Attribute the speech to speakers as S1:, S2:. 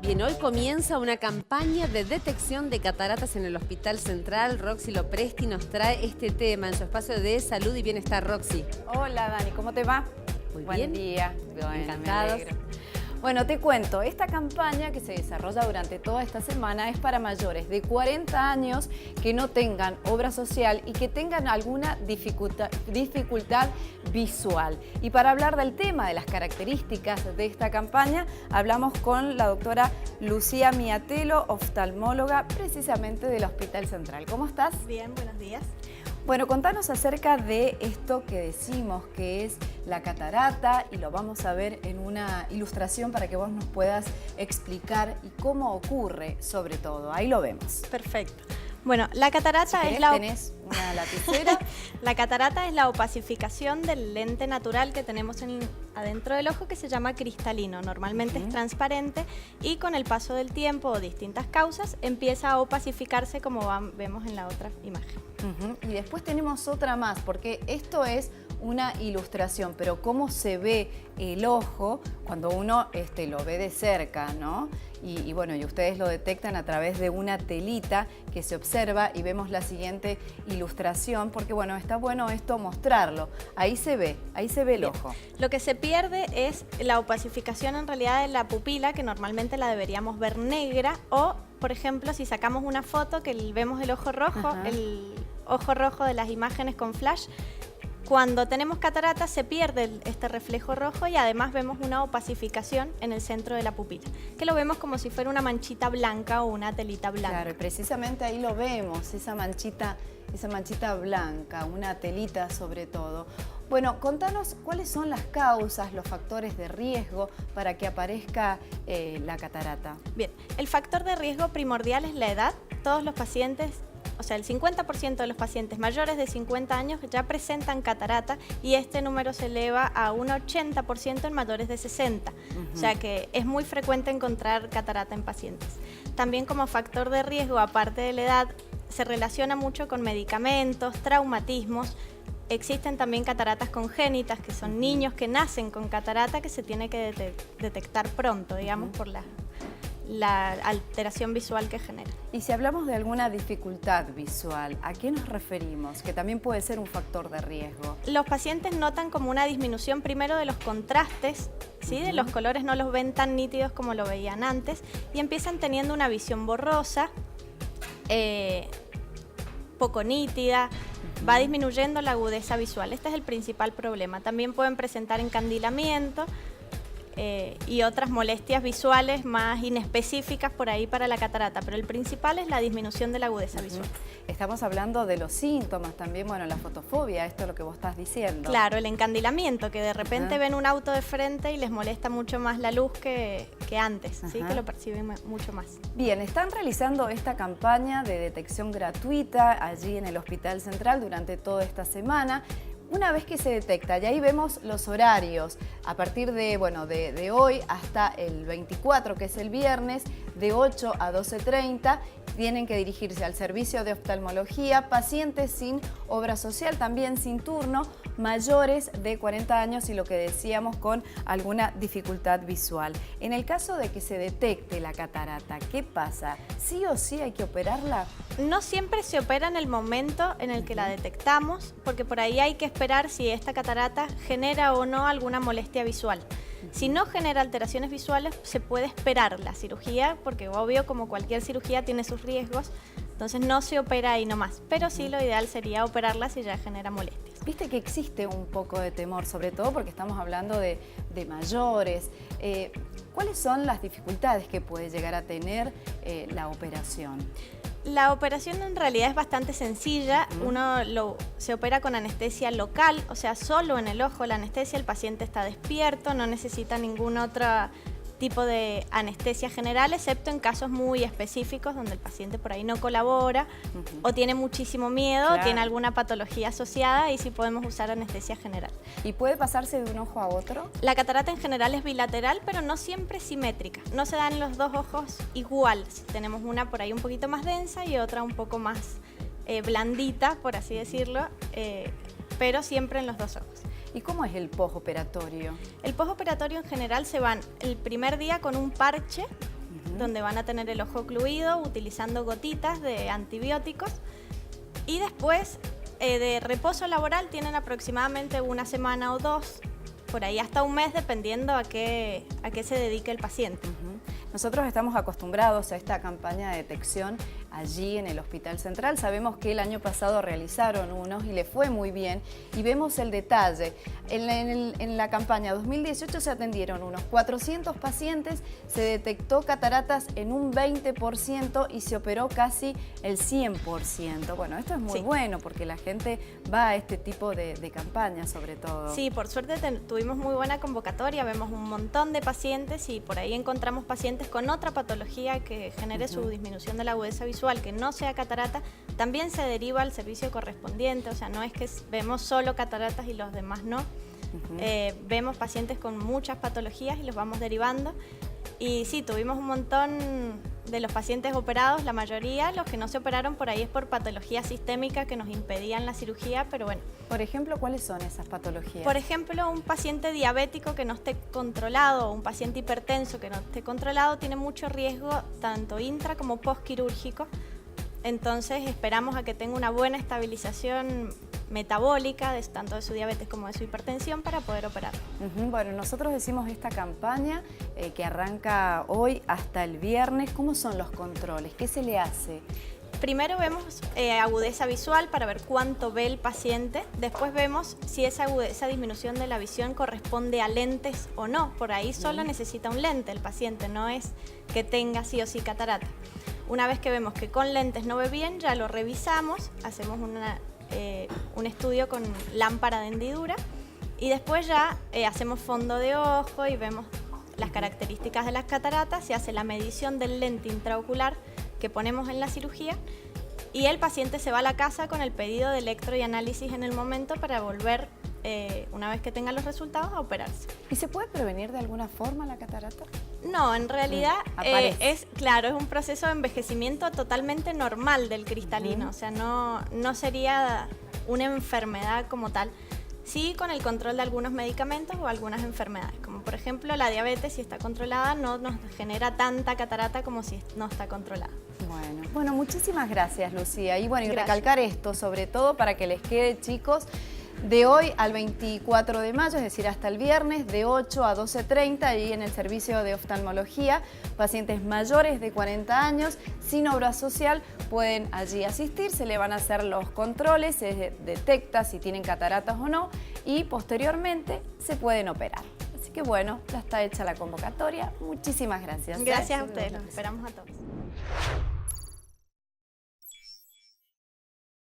S1: Bien, hoy comienza una campaña de detección de cataratas en el Hospital Central. Roxy Lopresti nos trae este tema en su espacio de salud y bienestar. Roxy.
S2: Hola Dani, ¿cómo te va?
S1: Muy
S2: Buen
S1: bien.
S2: día. Bueno,
S1: Encantados.
S2: me alegro. Bueno, te cuento, esta campaña que se desarrolla durante toda esta semana es para mayores de 40 años que no tengan obra social y que tengan alguna dificultad visual. Y para hablar del tema, de las características de esta campaña, hablamos con la doctora Lucía Miatelo, oftalmóloga precisamente del Hospital Central. ¿Cómo estás?
S3: Bien, buenos días.
S2: Bueno, contanos acerca de esto que decimos que es la catarata y lo vamos a ver en una ilustración para que vos nos puedas explicar y cómo ocurre sobre todo. Ahí lo vemos.
S3: Perfecto. Bueno, la catarata
S2: Si
S3: es la...
S2: tenés una lapicera.
S3: La catarata es la opacificación del lente natural que tenemos adentro del ojo, que se llama cristalino. Normalmente es transparente y con el paso del tiempo o distintas causas empieza a opacificarse como vemos en la otra imagen.
S2: Y después tenemos otra más, porque esto es una ilustración, pero cómo se ve el ojo cuando uno lo ve de cerca, ¿no? Y bueno, y ustedes lo detectan a través de una telita que se observa y vemos la siguiente ilustración, porque bueno, está bueno esto mostrarlo. Ahí se ve el ojo.
S3: Lo que se pierde es la opacificación en realidad de la pupila, que normalmente la deberíamos ver negra, o por ejemplo, si sacamos una foto que vemos el ojo rojo, el ojo rojo de las imágenes con flash, cuando tenemos catarata se pierde este reflejo rojo y además vemos una opacificación en el centro de la pupila, que lo vemos como si fuera una manchita blanca o una telita blanca.
S2: Claro, y precisamente ahí lo vemos, esa manchita blanca, una telita sobre todo. Bueno, contanos cuáles son las causas, los factores de riesgo para que aparezca la catarata.
S3: Bien, el factor de riesgo primordial es la edad. Todos los pacientes, o sea, el 50% de los pacientes mayores de 50 años ya presentan catarata y este número se eleva a un 80% en mayores de 60. O sea que es muy frecuente encontrar catarata en pacientes. También como factor de riesgo, aparte de la edad, se relaciona mucho con medicamentos, traumatismos. Existen también cataratas congénitas, que son niños que nacen con catarata que se tiene que detectar pronto, digamos, por la alteración visual que genera.
S2: Y si hablamos de alguna dificultad visual, ¿a qué nos referimos? Que también puede ser un factor de riesgo.
S3: Los pacientes notan como una disminución primero de los contrastes, ¿sí? De los colores no los ven tan nítidos como lo veían antes y empiezan teniendo una visión borrosa, poco nítida, va disminuyendo la agudeza visual. Este es el principal problema. También pueden presentar encandilamiento y otras molestias visuales más inespecíficas por ahí para la catarata, pero el principal es la disminución de la agudeza visual.
S2: Estamos hablando de los síntomas también, bueno, la fotofobia, esto es lo que vos estás diciendo.
S3: Claro, el encandilamiento, que de repente ven un auto de frente y les molesta mucho más la luz que antes, ¿sí? Que lo perciben mucho más.
S2: Bien, están realizando esta campaña de detección gratuita allí en el Hospital Central durante toda esta semana. Una vez que se detecta, y ahí vemos los horarios, a partir de hoy hasta el 24, que es el viernes, de 8 a 12:30, tienen que dirigirse al servicio de oftalmología, pacientes sin obra social, también sin turno, mayores de 40 años y lo que decíamos con alguna dificultad visual. En el caso de que se detecte la catarata, ¿qué pasa? ¿Sí o sí hay que operarla?
S3: No siempre se opera en el momento en el que la detectamos, porque por ahí hay que esperar si esta catarata genera o no alguna molestia visual. Si no genera alteraciones visuales, se puede esperar la cirugía, porque obvio, como cualquier cirugía, tiene sus riesgos, entonces no se opera ahí nomás, pero sí lo ideal sería operarla si ya genera molestias.
S2: Viste que existe un poco de temor, sobre todo porque estamos hablando de mayores. ¿Cuáles son las dificultades que puede llegar a tener la operación?
S3: La operación en realidad es bastante sencilla. Se opera con anestesia local, o sea, solo en el ojo la anestesia, el paciente está despierto, no necesita ningún otro tipo de anestesia general, excepto en casos muy específicos donde el paciente por ahí no colabora o tiene muchísimo miedo, o tiene alguna patología asociada y sí podemos usar anestesia general.
S2: ¿Y puede pasarse de un ojo a otro?
S3: La catarata en general es bilateral, pero no siempre simétrica. No se dan los dos ojos iguales. Tenemos una por ahí un poquito más densa y otra un poco más blandita, por así decirlo, pero siempre en los dos ojos.
S2: ¿Y cómo es el postoperatorio?
S3: El postoperatorio en general se van el primer día con un parche donde van a tener el ojo ocluido utilizando gotitas de antibióticos. Y después de reposo laboral tienen aproximadamente una semana o dos, por ahí hasta un mes, dependiendo a qué se dedique el paciente.
S2: Nosotros estamos acostumbrados a esta campaña de detección allí en el Hospital Central. Sabemos que el año pasado realizaron unos y le fue muy bien y vemos el detalle. En la campaña 2018 se atendieron unos 400 pacientes, se detectó cataratas en un 20% y se operó casi el 100%. Bueno, esto es muy bueno porque la gente va a este tipo de campañas sobre todo.
S3: Sí, por suerte tuvimos muy buena convocatoria, vemos un montón de pacientes y por ahí encontramos pacientes con otra patología que genere su disminución de la agudeza visual, que no sea catarata, también se deriva al servicio correspondiente, o sea, no es que vemos solo cataratas y los demás no. Vemos pacientes con muchas patologías y los vamos derivando. Y sí, tuvimos un montón de los pacientes operados, la mayoría, los que no se operaron por ahí es por patología sistémica que nos impedían la cirugía, pero bueno.
S2: Por ejemplo, ¿cuáles son esas patologías?
S3: Por ejemplo, un paciente diabético que no esté controlado o un paciente hipertenso que no esté controlado tiene mucho riesgo tanto intra como postquirúrgico. Entonces esperamos a que tenga una buena estabilización metabólica tanto de su diabetes como de su hipertensión para poder operar.
S2: Bueno, nosotros decimos esta campaña que arranca hoy hasta el viernes. ¿Cómo son los controles? ¿Qué se le hace?
S3: Primero vemos agudeza visual para ver cuánto ve el paciente. Después vemos si esa disminución de la visión corresponde a lentes o no. Por ahí solo necesita un lente el paciente, no es que tenga sí o sí catarata. Una vez que vemos que con lentes no ve bien, ya lo revisamos, hacemos un estudio con lámpara de hendidura y después ya hacemos fondo de ojo y vemos las características de las cataratas, se hace la medición del lente intraocular que ponemos en la cirugía y el paciente se va a la casa con el pedido de electro y análisis en el momento para volver, una vez que tenga los resultados, a operarse.
S2: ¿Y se puede prevenir de alguna forma la catarata?
S3: No, en realidad es un proceso de envejecimiento totalmente normal del cristalino, o sea, no sería una enfermedad como tal. Sí, con el control de algunos medicamentos o algunas enfermedades, como por ejemplo la diabetes, si está controlada, no nos genera tanta catarata como si no está controlada.
S2: Bueno, muchísimas gracias, Lucía. Y bueno, y recalcar esto, sobre todo para que les quede, chicos, de hoy al 24 de mayo, es decir, hasta el viernes, de 8 a 12:30, ahí en el servicio de oftalmología, pacientes mayores de 40 años, sin obra social, pueden allí asistir, se le van a hacer los controles, se detecta si tienen cataratas o no, y posteriormente se pueden operar. Así que bueno, ya está hecha la convocatoria. Muchísimas gracias.
S3: Gracias a ustedes, los esperamos a todos.